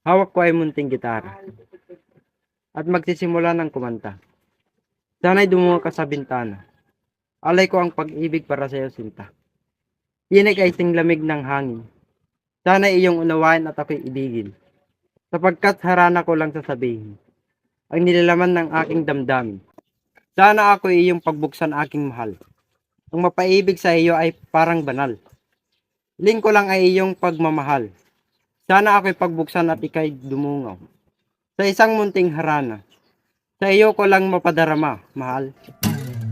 Hawak ko ay munting gitara at magsisimula ng kumanta. Sana'y dumungo ka sa bintana. Alay ko ang pag-ibig para sa iyo, sinta. Tinig ay singlamig ng hangin. Sana'y iyong unawain at ako'y ibigin. Sapagkat harana ko lang sasabihin ang nilalaman ng aking damdamin. Sana ako iyong pagbuksan aking mahal. Ang mapaibig sa iyo ay parang banal. Hiling ko lang ay iyong pagmamahal. Sana ako'y pagbuksan at ikay dumungaw. Sa isang munting harana. Sa iyo ko lang mapadarama, mahal.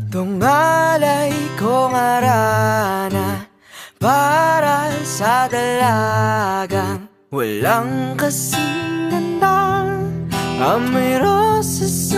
Tungalay kong arana para sa dalagang walang kasing ganda. Amoy rosas